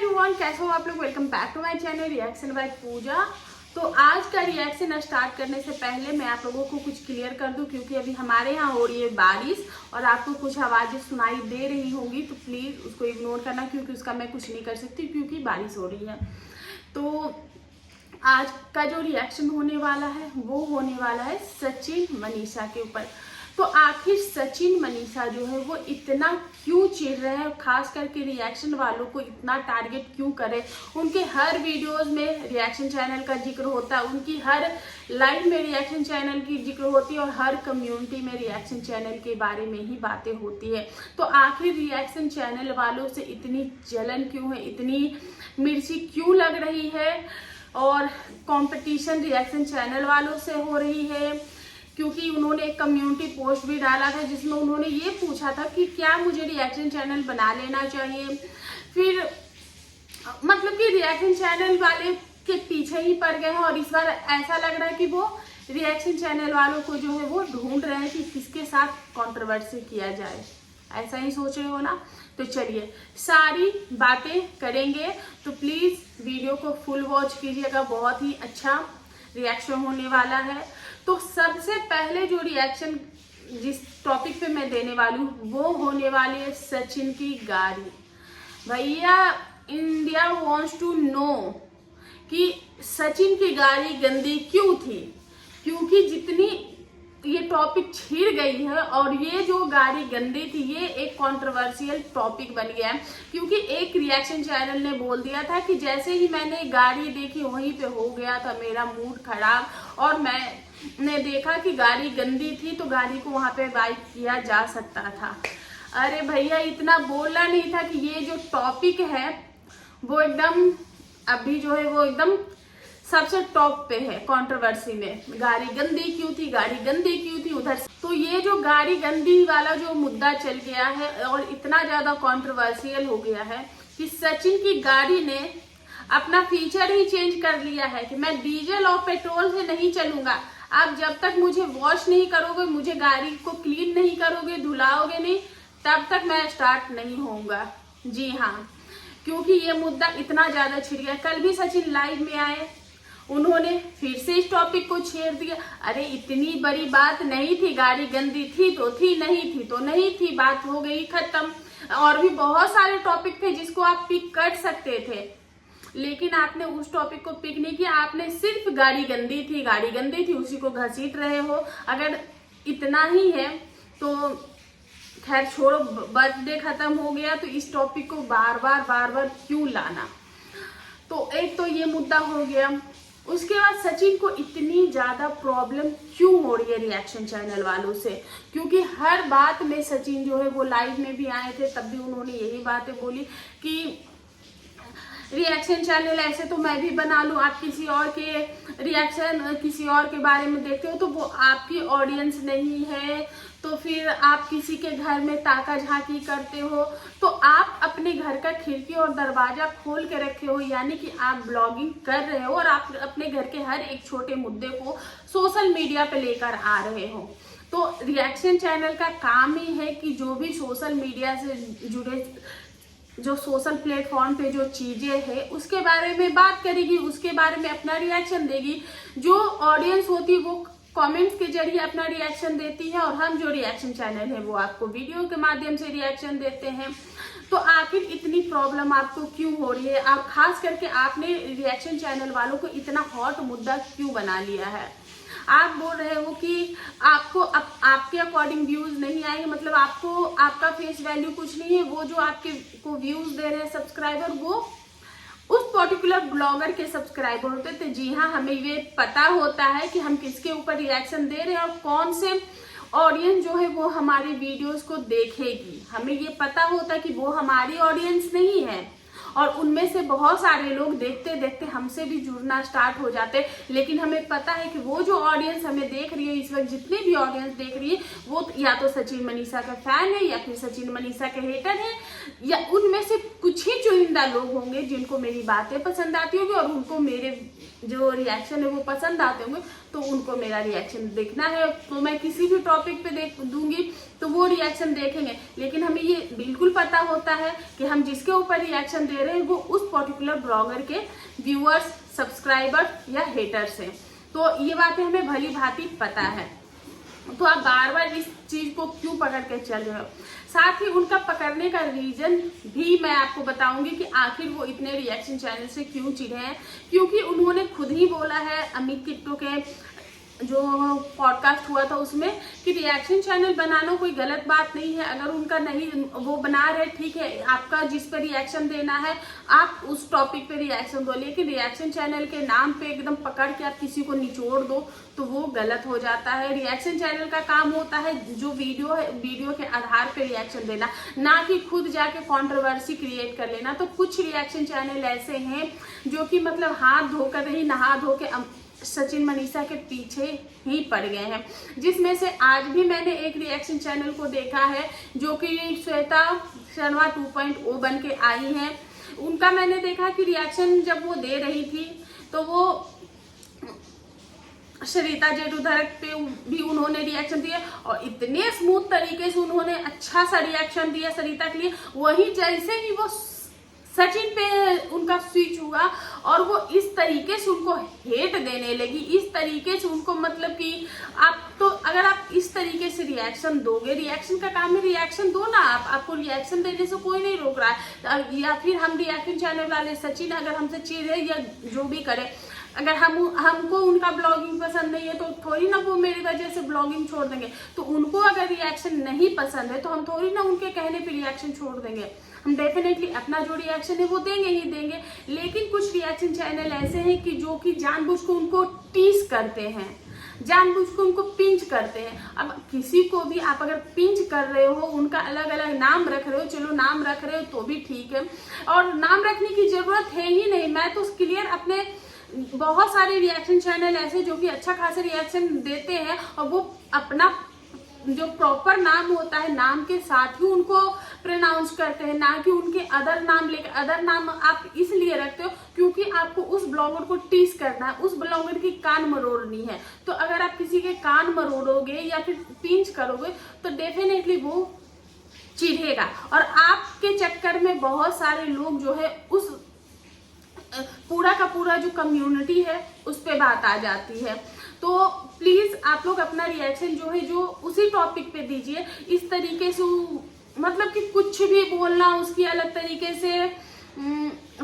Everyone, कैसे हो आप लोग। Welcome back to my channel reaction by Pooja. तो आज का रिएक्शन स्टार्ट करने से पहले मैं आप लोगों को कुछ क्लियर कर दूं, क्योंकि अभी हमारे यहाँ हो रही है बारिश और आपको कुछ आवाजें सुनाई दे रही होंगी, तो प्लीज उसको इग्नोर करना, क्योंकि उसका मैं कुछ नहीं कर सकती क्योंकि बारिश हो रही है। तो आज का जो रिएक्शन होने वाला है वो होने वाला है सचिन मनीषा के ऊपर। तो आखिर सचिन मनीषा जो है वो इतना क्यों चिढ़ रहे हैं, खास करके रिएक्शन वालों को इतना टारगेट क्यों करे। उनके हर वीडियोस में रिएक्शन चैनल का जिक्र होता है, उनकी हर लाइव में रिएक्शन चैनल की जिक्र होती है और हर कम्युनिटी में रिएक्शन चैनल के बारे में ही बातें होती है। तो आखिर रिएक्शन चैनल वालों से इतनी जलन क्यों है, इतनी मिर्ची क्यों लग रही है, और कंपटीशन रिएक्शन चैनल वालों से हो रही है। क्योंकि उन्होंने एक कम्युनिटी पोस्ट भी डाला था जिसमें उन्होंने ये पूछा था कि क्या मुझे रिएक्शन चैनल बना लेना चाहिए। फिर मतलब कि रिएक्शन चैनल वाले के पीछे ही पड़ गए हैं और इस बार ऐसा लग रहा है कि वो रिएक्शन चैनल वालों को जो है वो ढूंढ रहे हैं कि किसके साथ कंट्रोवर्सी किया जाए। ऐसा ही सोच रहे हो ना। तो चलिए सारी बातें करेंगे, तो प्लीज वीडियो को फुल वॉच कीजिएगा, बहुत ही अच्छा रिएक्शन होने वाला है। तो सबसे पहले जो रिएक्शन जिस टॉपिक पे मैं देने वाली हूँ वो होने वाली है सचिन की गाड़ी। भैया इंडिया वांट्स टू नो कि सचिन की गाड़ी गंदी क्यों थी, क्योंकि जितनी ये टॉपिक छिड़ गई है और ये जो गाड़ी गंदी थी ये एक कंट्रोवर्शियल टॉपिक बन गया है। क्योंकि एक रिएक्शन चैनल ने बोल दिया था कि जैसे ही मैंने गाड़ी देखी वहीं पे हो गया था मेरा मूड खराब, और मैंने देखा कि गाड़ी गंदी थी तो गाड़ी को वहां पे वाइप किया जा सकता था। अरे भैया इतना बोलना नहीं था कि ये जो टॉपिक है वो एकदम अभी जो है वो एकदम सबसे टॉप पे है कंट्रोवर्सी में। गाड़ी गंदी क्यों थी, गाड़ी गंदी क्यों थी उधर। तो ये जो गाड़ी गंदी वाला जो मुद्दा चल गया है और इतना ज्यादा कंट्रोवर्शियल हो गया है कि सचिन की गाड़ी ने अपना फीचर ही चेंज कर लिया है कि मैं डीजल और पेट्रोल से नहीं चलूंगा। आप जब तक मुझे वॉश नहीं करोगे, मुझे गाड़ी को क्लीन नहीं करोगे, धुलाओगे नहीं, तब तक मैं स्टार्ट नहीं होऊंगा। जी हाँ, क्योंकि ये मुद्दा इतना ज्यादा छिड़ गया। कल भी सचिन लाइव में आए, उन्होंने फिर से इस टॉपिक को छेड़ दिया। अरे इतनी बड़ी बात नहीं थी, गाड़ी गंदी थी तो थी, नहीं थी तो नहीं थी, बात हो गई खत्म। और भी बहुत सारे टॉपिक थे जिसको आप पिक कर सकते थे, लेकिन आपने उस टॉपिक को पिक नहीं किया। आपने सिर्फ गाड़ी गंदी थी, गाड़ी गंदी थी उसी को घसीट रहे हो। अगर इतना ही है तो खैर छोड़ो, बर्थडे खत्म हो गया तो इस टॉपिक को बार बार क्यों लाना। तो एक तो ये मुद्दा हो गया। उसके बाद सचिन को इतनी ज्यादा प्रॉब्लम क्यों हो रही है रिएक्शन चैनल वालों से, क्योंकि हर बात में सचिन जो है वो लाइव में भी आए थे तब भी उन्होंने यही बातें बोली कि रिएक्शन चैनल ऐसे तो मैं भी बना लूं, आप किसी और के रिएक्शन किसी और के बारे में देखते हो तो वो आपकी ऑडियंस नहीं है, तो फिर आप किसी के घर में ताका झांकी करते हो, तो आप अपने घर का खिड़की और दरवाजा खोल के रखे हो, यानी कि आप ब्लॉगिंग कर रहे हो और आप अपने घर के हर एक छोटे मुद्दे को सोशल मीडिया पे लेकर आ रहे हो। तो रिएक्शन चैनल का काम ही है कि जो भी सोशल मीडिया से जुड़े जो सोशल प्लेटफॉर्म पे जो चीजें है उसके बारे में बात करेगी, उसके बारे में अपना रिएक्शन देगी। जो ऑडियंस होती है वो कमेंट्स के जरिए अपना रिएक्शन देती है और हम जो रिएक्शन चैनल है वो आपको वीडियो के माध्यम से रिएक्शन देते हैं। तो आखिर इतनी प्रॉब्लम आपको क्यों हो रही है, आप खास करके आपने रिएक्शन चैनल वालों को इतना हॉट मुद्दा क्यों बना लिया है। आप बोल रहे हो कि आपको आपके अकॉर्डिंग व्यूज नहीं आएंगे, मतलब आपको आपका फेस वैल्यू कुछ नहीं है, वो जो आपके को व्यूज दे रहे हैं सब्सक्राइबर वो उस पर्टिकुलर ब्लॉगर के सब्सक्राइबर होते थे। जी हाँ, हमें ये पता होता है कि हम किसके ऊपर रिएक्शन दे रहे हैं और कौन से ऑडियंस जो है वो हमारी वीडियोस को देखेगी। हमें ये पता होता है कि वो हमारी ऑडियंस नहीं है और उनमें से बहुत सारे लोग देखते देखते हमसे भी जुड़ना स्टार्ट हो जाते, लेकिन हमें पता है कि वो जो ऑडियंस हमें देख रही है इस वक्त, जितनी भी ऑडियंस देख रही है वो या तो सचिन मनीषा का फैन है या फिर सचिन मनीषा के हेटर है, या उनमें से कुछ ही चुनिंदा लोग होंगे जिनको मेरी बातें पसंद आती होगी और उनको मेरे जो रिएक्शन है वो पसंद आते होंगे, तो उनको मेरा रिएक्शन देखना है। तो मैं किसी भी टॉपिक पे देख दूंगी तो वो रिएक्शन देखेंगे। लेकिन हमें ये बिल्कुल पता होता है कि हम जिसके ऊपर रिएक्शन दे रहे हैं वो उस पर्टिकुलर ब्लॉगर के व्यूअर्स, सब्सक्राइबर या हेटर्स हैं। तो ये बातें हमें भली भांति पता है। तो आप बार बार इस चीज को क्यों पकड़ के चल रहे हो? साथ ही उनका पकड़ने का रीजन भी मैं आपको बताऊंगी कि आखिर वो इतने रिएक्शन चैनल से क्यों चिढ़े हैं। क्योंकि उन्होंने खुद ही बोला है अमित किट्टू के जो पॉडकास्ट हुआ था उसमें कि रिएक्शन चैनल बनाना कोई गलत बात नहीं है। अगर उनका नहीं वो बना रहे, ठीक है, आपका जिस पे रिएक्शन देना है आप उस टॉपिक पे रिएक्शन दो, लेकिन रिएक्शन चैनल के नाम पे एकदम पकड़ के आप किसी को निचोड़ दो तो वो गलत हो जाता है। रिएक्शन चैनल का काम होता है जो वीडियो है, वीडियो के आधार पे रिएक्शन देना, ना कि खुद जाके कंट्रोवर्सी क्रिएट कर लेना। तो कुछ रिएक्शन चैनल ऐसे हैं जो कि मतलब हाथ धोकर नहीं, नहा धो के सचिन मनीषा के पीछे ही पड़ गए हैं। जिसमें से आज भी मैंने एक रिएक्शन चैनल को देखा है जो कि श्वेता शर्मा 2.0 बन के आई हैं। उनका मैंने देखा कि रिएक्शन जब वो दे रही थी तो वो सरिता जेठूधर पे भी उन्होंने रिएक्शन दिया और इतने स्मूथ तरीके से उन्होंने अच्छा सा रिएक्शन दिया सरिता के लिए। वही जैसे ही वो सचिन पे उनका स्विच हुआ और वो इस तरीके से उनको हेट देने लगी, इस तरीके से उनको मतलब कि आप तो अगर आप इस तरीके से रिएक्शन दोगे, रिएक्शन का काम है रिएक्शन दो ना, आपको रिएक्शन देने से कोई नहीं रोक रहा है। या फिर हम रिएक्शन चैनल वाले सचिन अगर हमसे चिढ़े या जो भी करे, अगर हमको उनका ब्लॉगिंग पसंद नहीं है तो थोड़ी ना वो मेरी वजह से ब्लॉगिंग छोड़ देंगे। तो उनको अगर रिएक्शन नहीं पसंद है तो हम थोड़ी ना उनके कहने पे रिएक्शन छोड़ देंगे। हम डेफिनेटली अपना जो रिएक्शन है वो देंगे ही देंगे। लेकिन कुछ रिएक्शन चैनल ऐसे हैं कि जो कि जानबूझ को उनको टीस करते हैं, जानबूझ को उनको पिंच करते हैं। अब किसी को भी आप अगर पिंच कर रहे हो, उनका अलग अलग नाम रख रहे हो, चलो नाम रख रहे हो तो भी ठीक है, और नाम रखने की जरूरत है ही नहीं। मैं तो क्लियर अपने बहुत सारे रिएक्शन चैनल ऐसे जो कि अच्छा खासा रिएक्शन देते हैं और वो अपना जो प्रॉपर नाम होता है नाम के साथ ही उनको प्रोनाउंस करते हैं, ना कि उनके अदर नाम लेकर। अदर नाम आप इसलिए रखते हो क्योंकि आपको उस ब्लॉगर को टीस करना है, उस ब्लॉगर की कान मरोड़नी है। तो अगर आप किसी के कान मरोड़ोगे या फिर पिंच करोगे तो डेफिनेटली वो चिढ़ेगा और आपके चक्कर में बहुत सारे लोग जो है उस पूरा का पूरा जो कम्युनिटी है उस पे बात आ जाती है। तो प्लीज आप लोग अपना रिएक्शन जो है जो उसी टॉपिक पे दीजिए। इस तरीके से मतलब कि कुछ भी बोलना, उसकी अलग तरीके से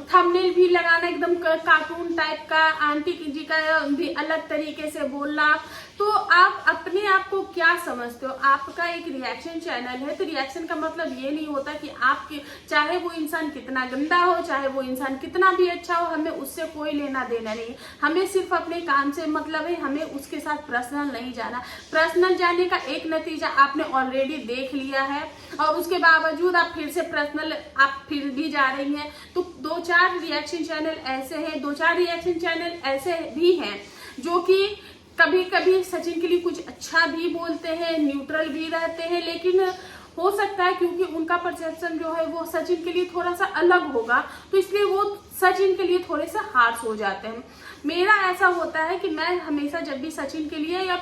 थंबनेल भी लगाना एकदम कार्टून टाइप का, आंटी जी का भी अलग तरीके से बोलना, तो आप अपने आप को क्या समझते हो? आपका एक रिएक्शन चैनल है तो रिएक्शन का मतलब ये नहीं होता कि आपके चाहे वो इंसान कितना गंदा हो, चाहे वो इंसान कितना भी अच्छा हो, हमें उससे कोई लेना देना नहीं। हमें सिर्फ अपने काम से मतलब है, हमें उसके साथ पर्सनल नहीं जाना। पर्सनल जाने का एक नतीजा आपने ऑलरेडी देख लिया है और उसके बावजूद आप फिर से पर्सनल आप फिर भी जा रही हैं। तो दो चार रिएक्शन चैनल ऐसे भी हैं जो कि कभी कभी सचिन के लिए कुछ अच्छा भी बोलते हैं, न्यूट्रल भी रहते हैं, लेकिन हो सकता है क्योंकि उनका परसेप्शन जो है वो सचिन के लिए थोड़ा सा अलग होगा तो इसलिए वो सचिन के लिए थोड़े से हार्श हो जाते हैं। मेरा ऐसा होता है कि मैं हमेशा जब भी सचिन के लिए या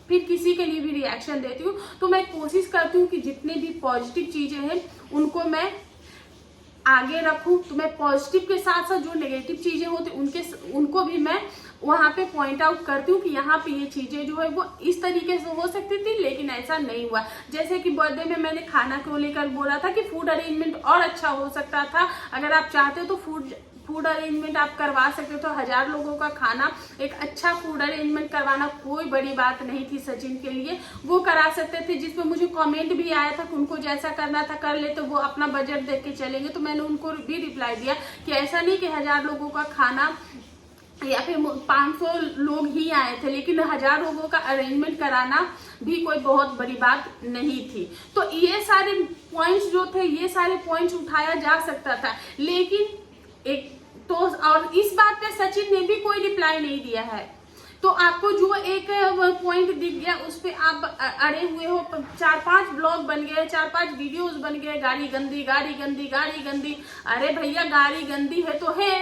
फिर किसी के लिए भी रिएक्शन देती हूँ तो मैं कोशिश करती हूँ कि जितने भी पॉजिटिव चीजें हैं उनको मैं आगे रखूं। तो मैं पॉजिटिव के साथ साथ जो नेगेटिव चीजें होती उनको भी मैं वहां पे पॉइंट आउट करती हूँ कि यहाँ पे ये चीजें जो है वो इस तरीके से हो सकती थी लेकिन ऐसा नहीं हुआ। जैसे कि बर्थडे में मैंने खाना को लेकर बोला था कि फूड अरेंजमेंट और अच्छा हो सकता था। अगर आप चाहते हो तो फूड अरेंजमेंट आप करवा सकते हो। तो 1000 लोगों का खाना, एक अच्छा फूड अरेंजमेंट करवाना कोई बड़ी बात नहीं थी सचिन के लिए, वो करा सकते थे। जिसपे मुझे कमेंट भी आया था कि उनको जैसा करना था कर ले, तो वो अपना बजट देख के चलेंगे। तो मैंने उनको भी रिप्लाई दिया कि ऐसा नहीं कि 1000 लोगों का खाना या फिर 500 लोग ही आए थे, लेकिन 1000 लोगों का अरेंजमेंट कराना भी कोई बहुत बड़ी बात नहीं थी। तो ये सारे पॉइंट्स जो थे, ये सारे पॉइंट्स उठाया जा सकता था, लेकिन एक तो और इस बात पे सचिन ने भी कोई रिप्लाई नहीं दिया है। तो आपको जो एक पॉइंट दिख गया उस पे आप अड़े हुए हो। 4-5 ब्लॉग बन गए, 4-5 वीडियोस बन गए, गाड़ी गंदी, गाड़ी गंदी, गाड़ी गंदी। अरे भैया गाड़ी गंदी है तो है,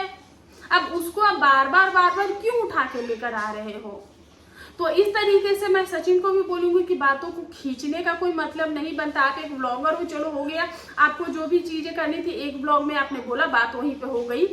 अब उसको आप बार बार क्यों उठा के लेकर आ रहे हो? तो इस तरीके से मैं सचिन को भी बोलूंगी कि बातों को खींचने का कोई मतलब नहीं बनता। आप एक ब्लॉगर हो, चलो हो गया, आपको जो भी चीजें करनी थी एक ब्लॉग में आपने बोला, बात वहीं पे हो गई,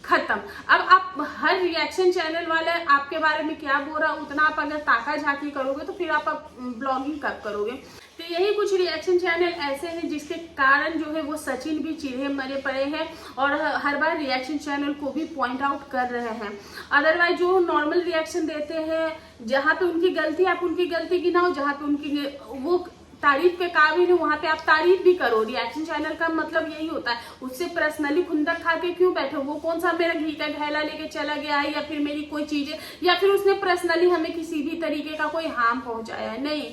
खत्म। अब आप हर रिएक्शन चैनल वाले आपके बारे में क्या बोल रहा, उतना आप अगर ताका झाकी करोगे तो फिर आप ब्लॉगिंग कब करोगे। तो यही कुछ रिएक्शन चैनल ऐसे हैं जिसके कारण जो है वो सचिन भी चिढ़े मरे पड़े हैं और हर बार रिएक्शन चैनल को भी पॉइंट आउट कर रहे हैं। अदरवाइज जो नॉर्मल रिएक्शन देते हैं, जहाँ पे उनकी गलती, आप उनकी गलती गिनाओ, जहाँ पे उनकी वो तारीफ के काबिल है वहां पे आप तारीफ भी करो। रिएक्शन चैनल का मतलब यही होता है, उससे पर्सनली खुंदक खा के क्यों बैठो। वो कौन सा मेरा घी का घैला लेके चला गया है, या फिर मेरी कोई चीजें, या फिर उसने पर्सनली हमें किसी भी तरीके का कोई हार्म पहुंचाया है। नहीं,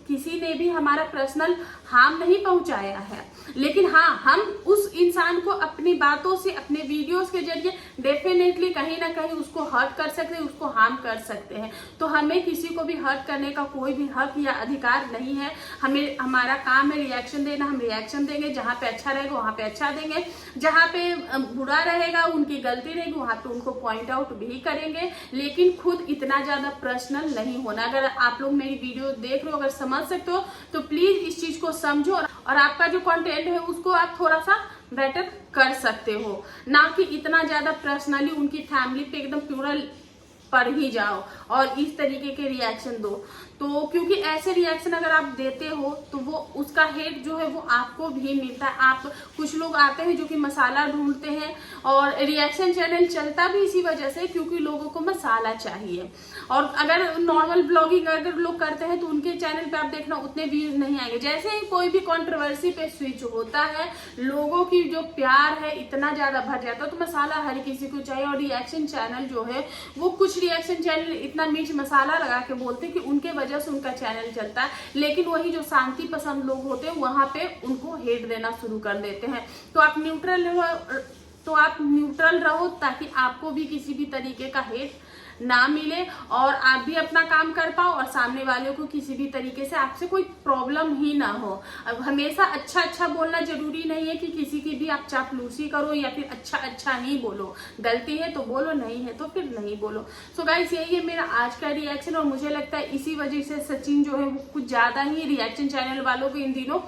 किसी ने भी हमारा पर्सनल हार्म नहीं पहुंचाया है। लेकिन हाँ, हम उस इंसान को अपनी बातों से, अपने वीडियोस के जरिए डेफिनेटली कहीं ना कहीं उसको हर्ट कर सकते हैं, उसको हार्म कर सकते हैं। तो हमें किसी को भी हर्ट करने का कोई भी हक या अधिकार नहीं है। हमें, हमारा काम है रिएक्शन देना, हम रिएक्शन देंगे। जहाँ पे अच्छा रहेगा वहां पे अच्छा देंगे, जहाँ पे बुरा रहेगा, उनकी गलती रहेगी, वहां पे उनको पॉइंट आउट भी करेंगे। लेकिन खुद इतना ज्यादा पर्सनल नहीं होना। अगर आप लोग मेरी वीडियो देख रहे हो, अगर समझ सकते हो तो प्लीज इस चीज को समझो और आपका जो कंटेंट है उसको आप थोड़ा सा बेटर कर सकते हो, ना कि इतना ज्यादा पर्सनली उनकी फैमिली पे एकदम प्यूरल पर ही जाओ और इस तरीके के रिएक्शन दो। तो क्योंकि ऐसे रिएक्शन अगर आप देते हो तो वो उसका हेट जो है वो आपको भी मिलता है। आप, कुछ लोग आते हैं जो कि मसाला ढूंढते हैं और रिएक्शन चैनल चलता भी इसी वजह से क्योंकि लोगों को मसाला चाहिए। और अगर नॉर्मल ब्लॉगिंग अगर लोग करते हैं तो उनके चैनल पे आप देखना उतने व्यूज नहीं आएंगे। जैसे ही कोई भी कंट्रोवर्सी पे स्विच होता है, लोगों की जो प्यार है इतना ज्यादा भर जाता है, तो मसाला हर किसी को चाहिए। और रिएक्शन चैनल जो है वो, कुछ रिएक्शन चैनल इतना मिर्च मसाला लगा के बोलते हैं कि उनके वजह से उनका चैनल चलता है, लेकिन वही जो शांति पसंद लोग होते हैं वहां पे उनको हेट देना शुरू कर देते हैं। तो आप न्यूट्रल रहो ताकि आपको भी किसी भी तरीके का हेट ना मिले और आप भी अपना काम कर पाओ और सामने वाले को किसी भी तरीके से आपसे कोई प्रॉब्लम ही ना हो। अब हमेशा अच्छा बोलना जरूरी नहीं है कि किसी की भी आप चापलूसी करो या फिर अच्छा ही बोलो। गलती है तो बोलो, नहीं है तो फिर नहीं बोलो। सो गाइस, यही है मेरा आज का रिएक्शन और मुझे लगता है इसी वजह से सचिन जो है वो कुछ ज्यादा ही रिएक्शन चैनल वालों को इन दिनों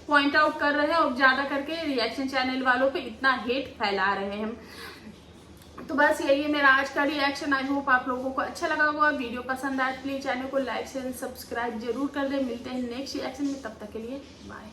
पॉइंट आउट कर रहे हैं और ज्यादा करके रिएक्शन चैनल वालों पे इतना हेट फैला रहे हैं। तो बस यही है मेरा आज का रिएक्शन। आई होप आप लोगों को अच्छा लगा होगा। वीडियो पसंद आए प्लीज चैनल को लाइक शेयर सब्सक्राइब जरूर कर दे। मिलते हैं नेक्स्ट रिएक्शन में, तब तक के लिए बाय।